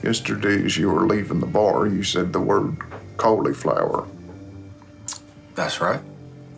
Yesterday, as you were leaving the bar, you said the word cauliflower. That's right.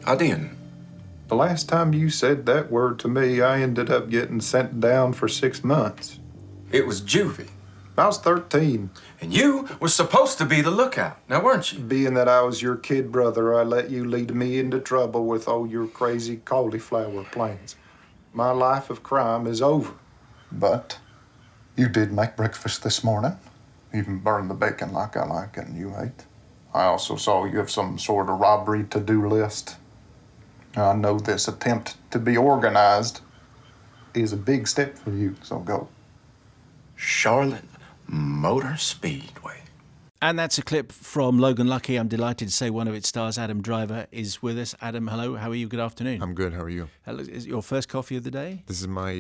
I did. The last time you said that word to me, I ended up getting sent down for 6 months. It was juvie. I was 13. And you were supposed to be the lookout, now weren't you? Being that I was your kid brother, I let you lead me into trouble with all your crazy cauliflower plans. My life of crime is over. But you did make breakfast this morning. Even burned the bacon like I like and you ate. I also saw you have some sort of robbery to-do list. I know this attempt to be organized is a big step for you, so go. Charlotte Motor Speedway. And that's a clip from Logan Lucky. I'm delighted to say one of its stars, Adam Driver, is with us. Adam, hello. How are you? Good afternoon. I'm good. How are you? Hello. Is it your first coffee of the day? This is my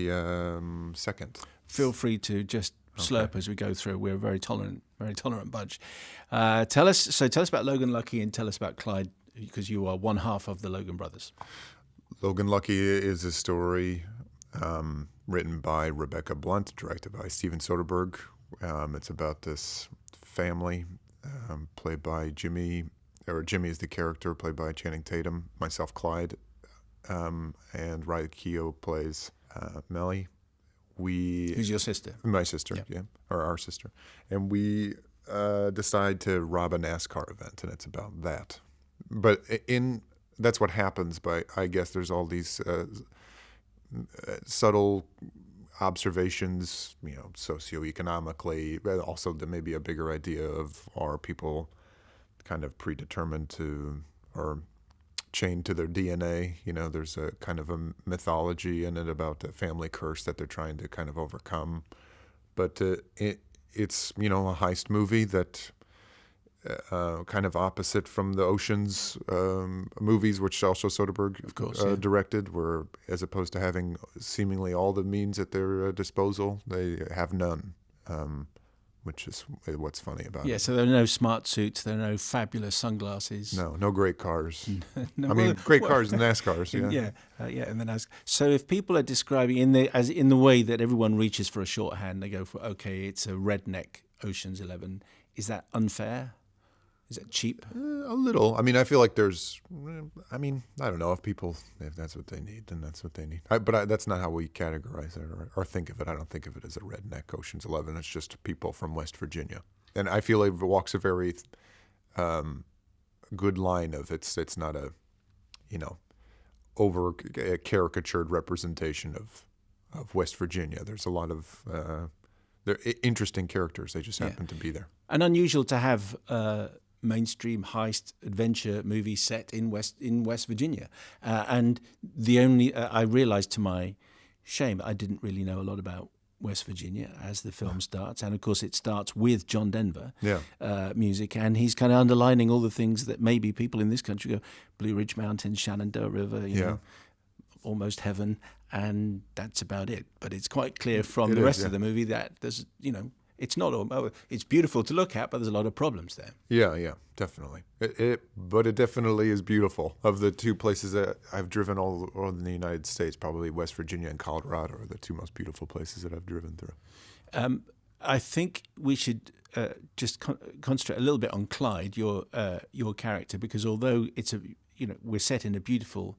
second. Feel free to just slurp as we go through. We're a very tolerant bunch. Tell us about Logan Lucky and tell us about Clyde, because you are one half of the Logan brothers. Logan Lucky is a story written by Rebecca Blunt, directed by Steven Soderbergh. It's about this family played by Jimmy is the character, played by Channing Tatum, myself, Clyde, and Raya Keough plays Melly. Who's your sister? My sister, yeah, or our sister. And we decide to rob a NASCAR event, and it's about that. But that's what happens, but I guess there's all these subtle observations, socioeconomically, but also there may be a bigger idea of, are people kind of predetermined to or chained to their DNA? There's a kind of a mythology in it about a family curse that they're trying to kind of overcome. But it's a heist movie that kind of opposite from the Ocean's movies, which also Soderbergh, of course, directed, where as opposed to having seemingly all the means at their disposal, they have none, which is what's funny about it. Yeah, so there are no smart suits, there are no fabulous sunglasses. No great cars. No, great cars and NASCARs. Yeah, and the NASCAR. So if people are describing in the way that everyone reaches for a shorthand, they go for, okay, it's a Redneck Ocean's 11. Is that unfair? Is it cheap? A little. I feel like there's. I don't know if that's what they need, then that's what they need. But that's not how we categorize it or think of it. I don't think of it as a Redneck Ocean's 11. It's just people from West Virginia, and I feel like it walks a very good line of it's not a, over caricatured representation of West Virginia. There's a lot of they're interesting characters. They just happen to be there. And unusual to have mainstream heist adventure movie set in West Virginia. And the only I realized to my shame, I didn't really know a lot about West Virginia as the film starts. And of course it starts with John Denver music, and he's kind of underlining all the things that maybe people in this country go, Blue Ridge Mountains, Shenandoah River, you know, almost heaven, and that's about it. But it's quite clear from the rest of the movie that there's, it's not all. It's beautiful to look at, but there's a lot of problems there. Yeah, definitely. But it definitely is beautiful. Of the two places that I've driven all in the United States, probably West Virginia and Colorado are the two most beautiful places that I've driven through. I think we should just concentrate a little bit on Clyde, your character, because although it's we're set in a beautiful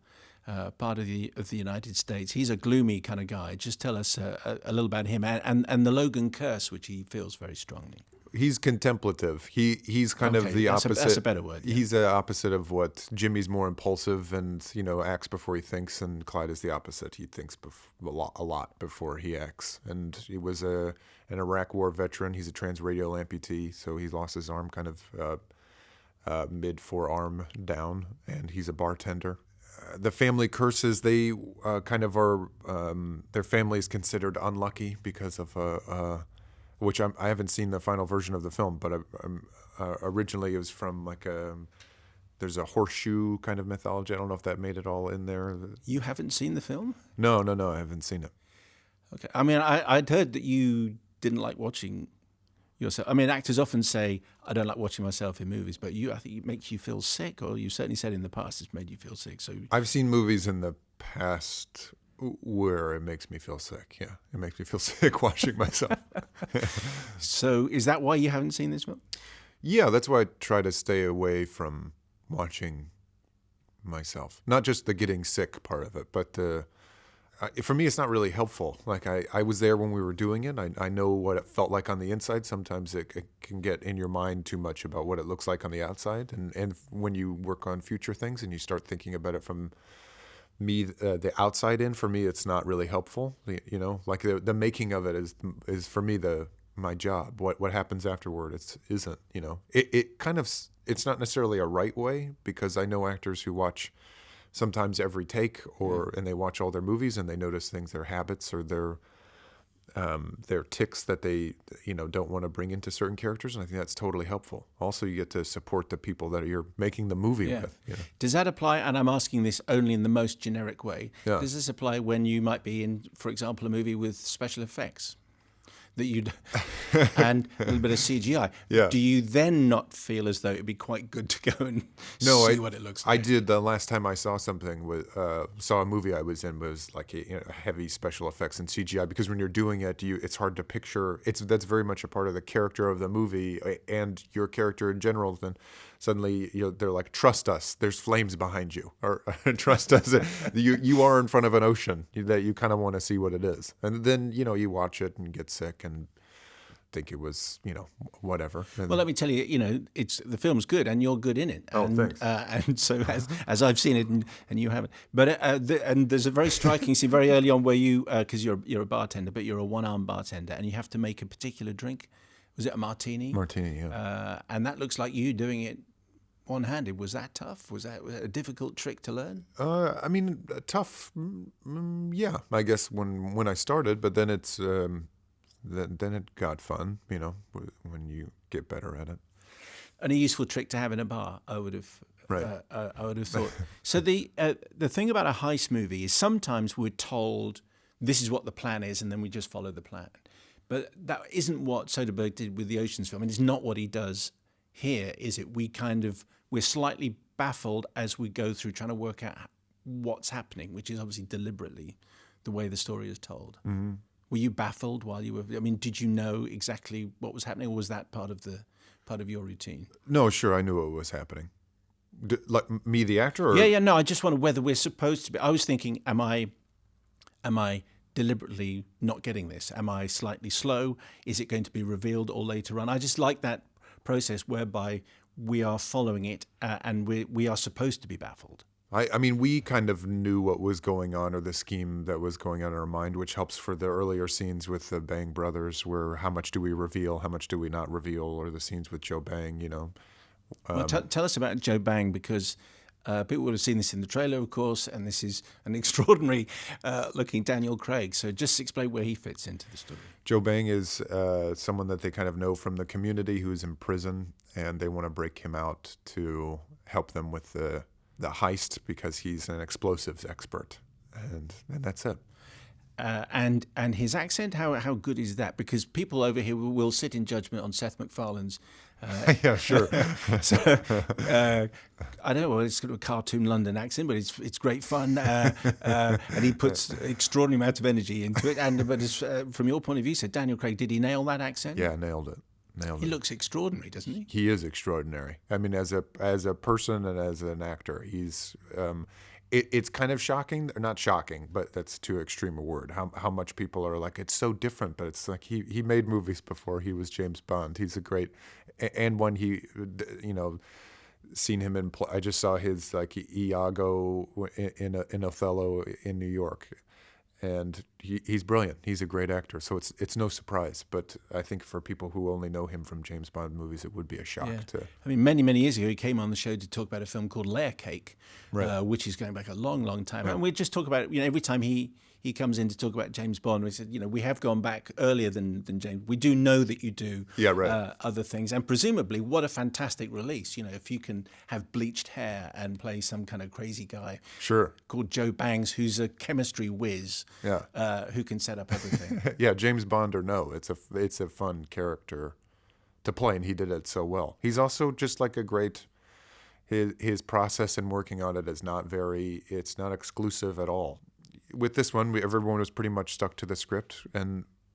part of the United States, he's a gloomy kind of guy. Just tell us a little about him and the Logan curse, which he feels very strongly. He's contemplative. He's kind of the opposite. That's a better word. Yeah. He's the opposite of what Jimmy's more impulsive and acts before he thinks, and Clyde is the opposite. He thinks a lot before he acts. And he was an Iraq War veteran. He's a transradial amputee, so he lost his arm kind of mid forearm down, and he's a bartender. The family curses, they kind of are, their family is considered unlucky because of, which I haven't seen the final version of the film, but originally it was from there's a horseshoe kind of mythology. I don't know if that made it all in there. You haven't seen the film? No, I haven't seen it. Okay. I'd heard that you didn't like watching yourself. Actors often say, I don't like watching myself in movies, but I think it makes you feel sick, or you certainly said in the past it's made you feel sick. So I've seen movies in the past Where it makes me feel sick. Yeah, it makes me feel sick watching myself. So is that why you haven't seen this one? Yeah, that's why I try to stay away from watching myself. Not just the getting sick part of it, but for me, it's not really helpful. Like I was there when we were doing it. I know what it felt like on the inside. Sometimes it can get in your mind too much about what it looks like on the outside. And when you work on future things and you start thinking about it from the outside in, for me, it's not really helpful. You know, like the making of it is for me my job. What happens afterward, isn't. You know, it kind of, it's not necessarily a right way, because I know actors who watch sometimes every take, and they watch all their movies and they notice things, their habits or their tics that they don't want to bring into certain characters, and I think that's totally helpful. Also, you get to support the people that you're making the movie with. You know? Does that apply? And I'm asking this only in the most generic way. Yeah. Does this apply when you might be in, for example, a movie with special effects? That you'd and a little bit of CGI. Yeah. Do you then not feel as though it'd be quite good to go and see what it looks like? I did. The last time I saw something saw a movie I was in was like heavy special effects and CGI, because when you're doing it, it's hard to picture. That's very much a part of the character of the movie and your character in general. Then suddenly they're like, trust us, there's flames behind you, or trust us, you are in front of an ocean that you kind of want to see what it is, and then you watch it and get sick and think it was whatever. And well, let me tell you, it's the film's good and you're good in it. Oh, and, thanks. And so as I've seen it and you haven't, but and there's a very striking scene very early on where you, because you're a bartender, but you're a one-armed bartender and you have to make a particular drink. Was it a martini? Martini, yeah. And that looks like you doing it one-handed. Was that tough? Was that a difficult trick to learn? I mean, tough. Yeah, I guess when I started, but then it's then it got fun. When you get better at it. And a useful trick to have in a bar, I would have. Right. I would have thought. So the thing about a heist movie is sometimes we're told this is what the plan is, and then we just follow the plan. But that isn't what Soderbergh did with the Oceans film, and it's not what he does here, is it? We're slightly baffled as we go through trying to work out what's happening, which is obviously deliberately the way the story is told. Mm-hmm. Were you baffled while you were? I mean, did you know exactly what was happening, or was that part of your routine? No, sure, I knew what was happening. Like me, the actor? Or? Yeah. No, I just wonder whether we're supposed to be. I was thinking, am I deliberately not getting this? Am I slightly slow? Is it going to be revealed all later on? I just like that process whereby we are following it and we are supposed to be baffled. I mean, we kind of knew what was going on, or the scheme that was going on in our mind, which helps for the earlier scenes with the Bang brothers, where how much do we reveal, how much do we not reveal, or the scenes with Joe Bang, Well, tell us about Joe Bang, because people would have seen this in the trailer, of course, and this is an extraordinary looking Daniel Craig. So just explain where he fits into the story. Joe Bang is someone that they kind of know from the community who's in prison, and they want to break him out to help them with the heist, because he's an explosives expert, and that's it. And his accent, how good is that? Because people over here will sit in judgment on Seth MacFarlane's. Yeah, sure. So I don't know. It's got a cartoon London accent, but it's great fun, and he puts extraordinary amount of energy into it. But from your point of view, so Daniel Craig, did he nail that accent? Yeah, nailed it. He looks extraordinary, doesn't he? He is extraordinary. I mean, as a person and as an actor, he's. It's kind of shocking, or not shocking, but that's too extreme a word. How much people are like, it's so different, but it's like he made movies before he was James Bond. He's a great, and when seen him in. I just saw his like Iago in Othello in New York. And he's brilliant. He's a great actor, so it's no surprise. But I think for people who only know him from James Bond movies, it would be a shock. Yeah. I mean, many years ago, he came on the show to talk about a film called Layer Cake, right. Which is going back a long time. Right. And we just talk about it. Every time he comes in to talk about James Bond, we said, we have gone back earlier than James. We do know that you do other things, and presumably, what a fantastic release. If you can have bleached hair and play some kind of crazy guy, sure, called Joe Bangs, who's a chemistry whiz, who can set up everything. Yeah, James Bond or no, it's a fun character to play, and he did it so well. He's also just like a great. His process in working on it is it's not exclusive at all. with this one, everyone was pretty much stuck to the script,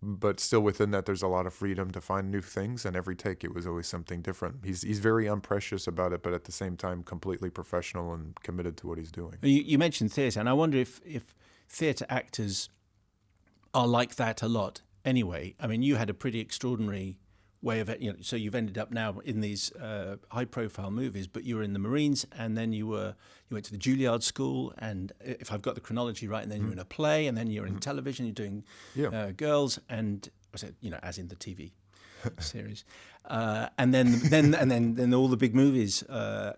but still within that, there's a lot of freedom to find new things. And every take, it was always something different. He's very unprecious about it, but at the same time, completely professional and committed to what he's doing. You mentioned theatre, and I wonder if theatre actors are like that a lot. Anyway, I mean, you had a pretty extraordinary way of, so you've ended up now in these high-profile movies, but you were in the Marines, and then you went to the Juilliard School, and if I've got the chronology right, and then you were in a play, and then you're in television, you're doing Girls, and I said, as in the TV series, and then all the big movies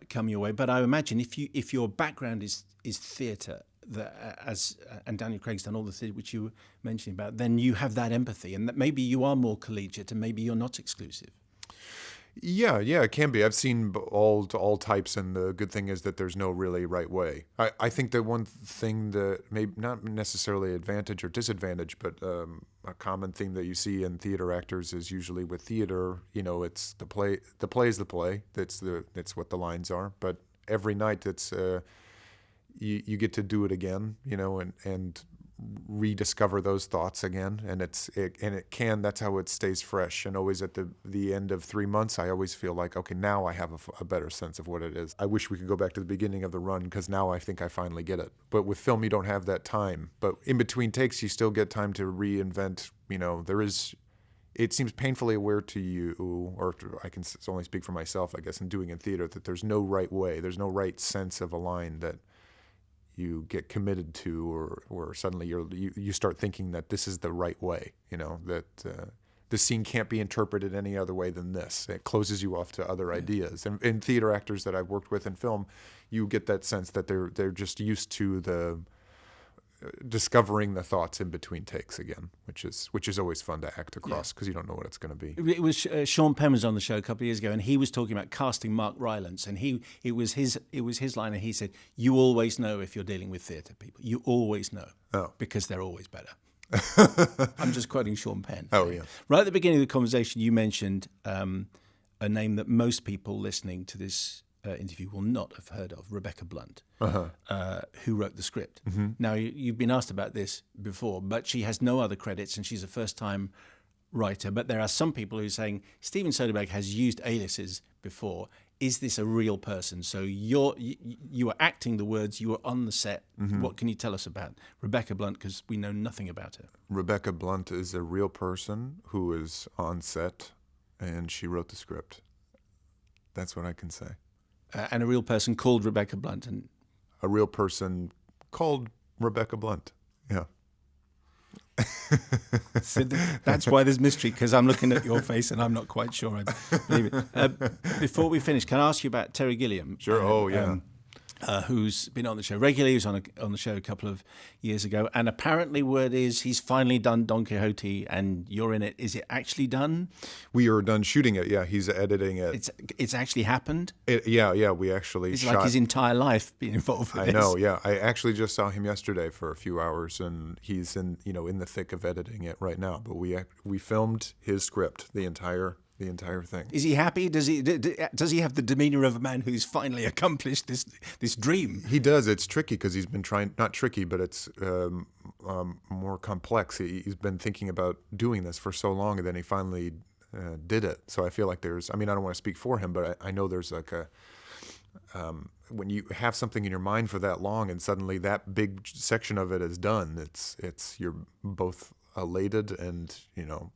come your way. But I imagine if your background is theatre, and Daniel Craig's done all the theatre which you were mentioning about, then you have that empathy, and that maybe you are more collegiate, and maybe you're not exclusive. Yeah, it can be. I've seen all types, and the good thing is that there's no really right way. I think that one thing that maybe not necessarily advantage or disadvantage, but a common theme that you see in theater actors is usually with theater, it's the play. The play is the play. It's what the lines are. But every night, it's you get to do it again, and rediscover those thoughts again, and that's how it stays fresh. And always at the end of 3 months, I always feel like, okay, now I have a better sense of what it is. I wish we could go back to the beginning of the run, because now I think I finally get it. But with film, you don't have that time. But in between takes, you still get time to reinvent. It seems painfully aware to you, or I can only speak for myself, I guess, in doing in theater, that there's no right way. There's no right sense of a line that you get committed to, or suddenly you start thinking that this is the right way, that this scene can't be interpreted any other way than this. It closes you off to other ideas. And in theater actors that I've worked with in film, you get that sense that they're just used to the discovering the thoughts in between takes again, which is always fun to act across, because you don't know what it's going to be. It was Sean Penn was on the show a couple of years ago, and he was talking about casting Mark Rylance, and it was his line, and he said, "You always know if you're dealing with theatre people. You always know, because they're always better." I'm just quoting Sean Penn. Oh yeah. Right at the beginning of the conversation, you mentioned a name that most people listening to this interview will not have heard of, Rebecca Blunt, who wrote the script. Mm-hmm. Now, you've been asked about this before, but she has no other credits, and she's a first-time writer. But there are some people who are saying, Steven Soderbergh has used aliases before. Is this a real person? So you are acting the words, you were on the set. Mm-hmm. What can you tell us about Rebecca Blunt, because we know nothing about her? Rebecca Blunt is a real person who is on set, and she wrote the script. That's what I can say. And a real person called Rebecca Blunt. And a real person called Rebecca Blunt, yeah. So that's why there's mystery, because I'm looking at your face and I'm not quite sure I believe it. Before we finish, can I ask you about Terry Gilliam? Sure, Who's been on the show regularly. He was on the show a couple of years ago, and apparently word is he's finally done Don Quixote, and you're in it. Is it actually done? We are done shooting it. Yeah, he's editing it. It's actually happened. We actually. It's like his entire life being involved with this. I know. Yeah, I actually just saw him yesterday for a few hours, and he's in the thick of editing it right now. But we filmed his script, the entire thing. Is he happy? Does he have the demeanor of a man who's finally accomplished this dream? He does. It's tricky because he's been trying, not tricky, but it's more complex. He's been thinking about doing this for so long, and then he finally did it. So I feel like I don't want to speak for him, but I know there's like when you have something in your mind for that long and suddenly that big section of it is done, it's you're both elated and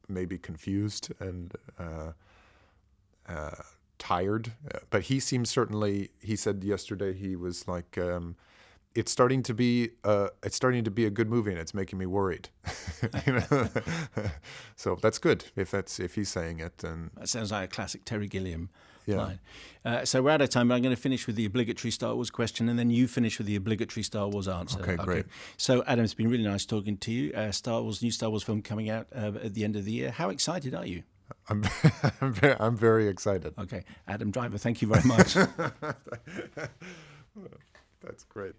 maybe confused and tired, but he seems he said yesterday he was like it's starting to be a good movie and it's making me worried. So that's good if he's saying it. And that sounds like a classic Terry Gilliam line. So we're out of time, but I'm going to finish with the obligatory Star Wars question, and then you finish with the obligatory Star Wars answer. Okay, great. So Adam, it's been really nice talking to you. New Star Wars film coming out at the end of the year. How excited are you? I'm very excited. Okay, Adam Driver, thank you very much. That's great.